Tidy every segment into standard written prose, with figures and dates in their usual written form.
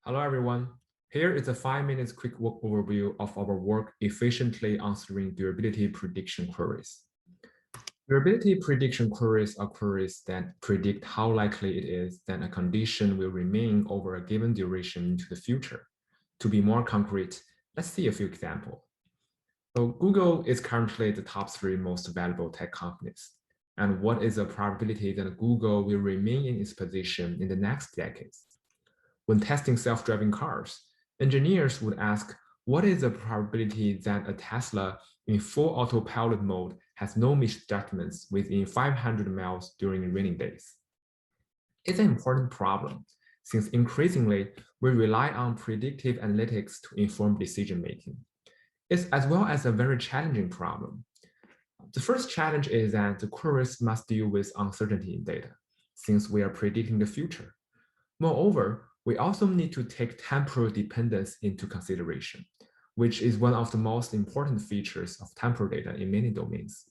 Hello, everyone. Here is a 5 minutes quick overview of our work efficiently answering durability prediction queries. Durability prediction queries are queries that predict how likely it is that a condition will remain over a given duration into the future. To be more concrete, let's see a few examples. So Google is currently the top 3 most valuable tech companies. And what is the probability that Google will remain in its position in the next decades? When testing self-driving cars, engineers would ask, what is the probability that a Tesla in full autopilot mode has no misjudgments within 500 miles during rainy days? It's an important problem, since increasingly we rely on predictive analytics to inform decision-making. It's as well as a very challenging problem. The first challenge is that the queries must deal with uncertainty in data, since we are predicting the future. Moreover, we also need to take temporal dependence into consideration, which is one of the most important features of temporal data in many domains.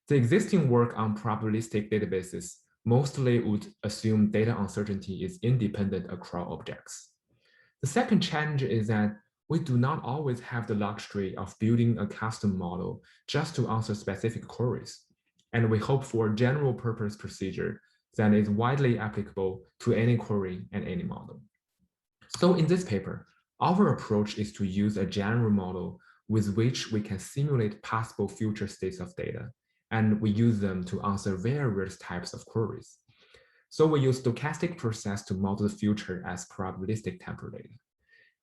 The existing work on probabilistic databases mostly would assume data uncertainty is independent across objects. The second challenge is that we do not always have the luxury of building a custom model just to answer specific queries, and we hope for a general purpose procedure that is widely applicable to any query and any model. So in this paper, our approach is to use a general model with which we can simulate possible future states of data, and we use them to answer various types of queries. So we use stochastic process to model the future as probabilistic temporal data.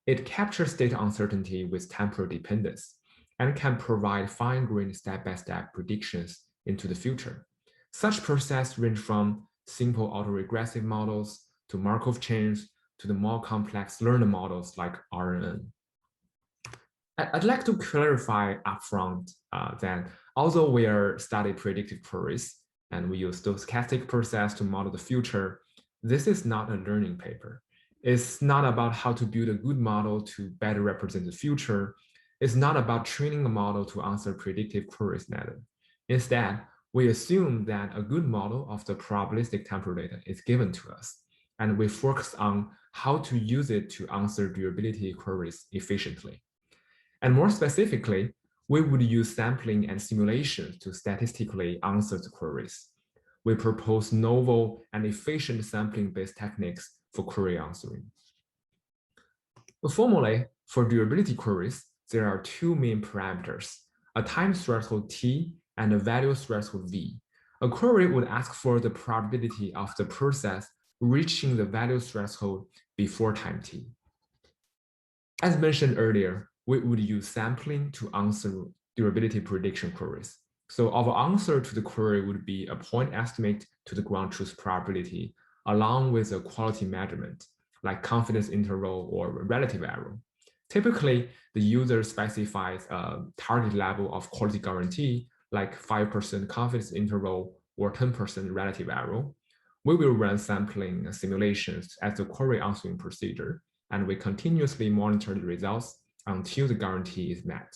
It captures data uncertainty with temporal dependence and can provide fine-grained step-by-step predictions into the future. Such processes range from simple autoregressive models to Markov chains to the more complex learner models like RNN. I'd like to clarify upfront that although we are studying predictive queries and we use stochastic process to model the future, this is not a learning paper. It's not about how to build a good model to better represent the future. It's not about training a model to answer predictive queries neither. Instead, we assume that a good model of the probabilistic temporal data is given to us, and we focus on how to use it to answer durability queries efficiently. And more specifically, we would use sampling and simulation to statistically answer the queries. We propose novel and efficient sampling-based techniques for query answering. Formally, for durability queries, there are 2 main parameters, a time threshold T and a value threshold V. A query would ask for the probability of the process reaching the value threshold before time T. As mentioned earlier, we would use sampling to answer durability prediction queries. So our answer to the query would be a point estimate to the ground truth probability, along with a quality measurement, like confidence interval or relative error. Typically, the user specifies a target level of quality guarantee, like 5% confidence interval or 10% relative error. We will run sampling simulations as the query answering procedure, and we continuously monitor the results until the guarantee is met.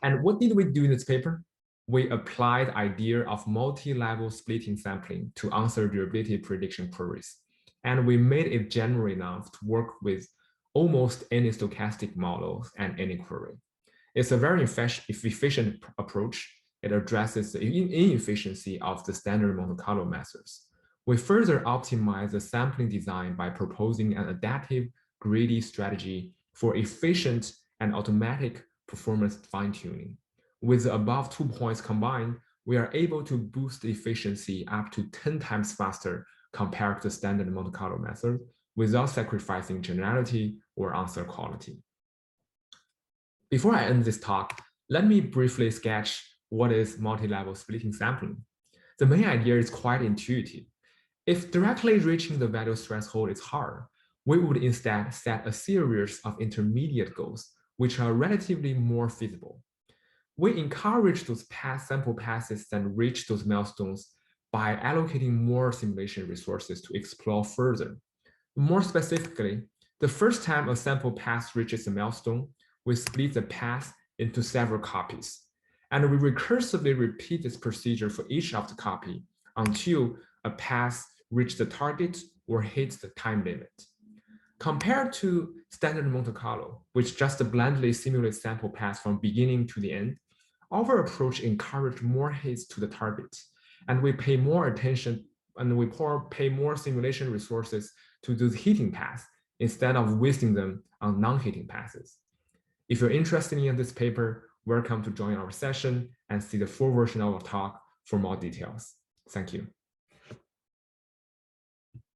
And what did we do in this paper? We applied the idea of multi-level splitting sampling to answer durability prediction queries. And we made it general enough to work with almost any stochastic model and any query. It's a very efficient approach. It addresses the inefficiency of the standard Monte Carlo methods. We further optimize the sampling design by proposing an adaptive, greedy strategy for efficient and automatic performance fine-tuning. With the above 2 points combined, we are able to boost the efficiency up to 10 times faster compared to the standard Monte Carlo method without sacrificing generality or answer quality. Before I end this talk, let me briefly sketch what is multi-level splitting sampling. The main idea is quite intuitive. If directly reaching the value threshold is hard, we would instead set a series of intermediate goals, which are relatively more feasible. We encourage those sample passes that reach those milestones by allocating more simulation resources to explore further. More specifically, the first time a sample pass reaches a milestone, we split the pass into several copies. And we recursively repeat this procedure for each of the copy until a pass reaches the target or hits the time limit. Compared to standard Monte Carlo, which just blindly simulates sample paths from beginning to the end, our approach encourages more hits to the target, and we pay more attention and we pay more simulation resources to those hitting paths instead of wasting them on non-hitting passes. If you're interested in this paper, welcome to join our session and see the full version of our talk for more details. Thank you.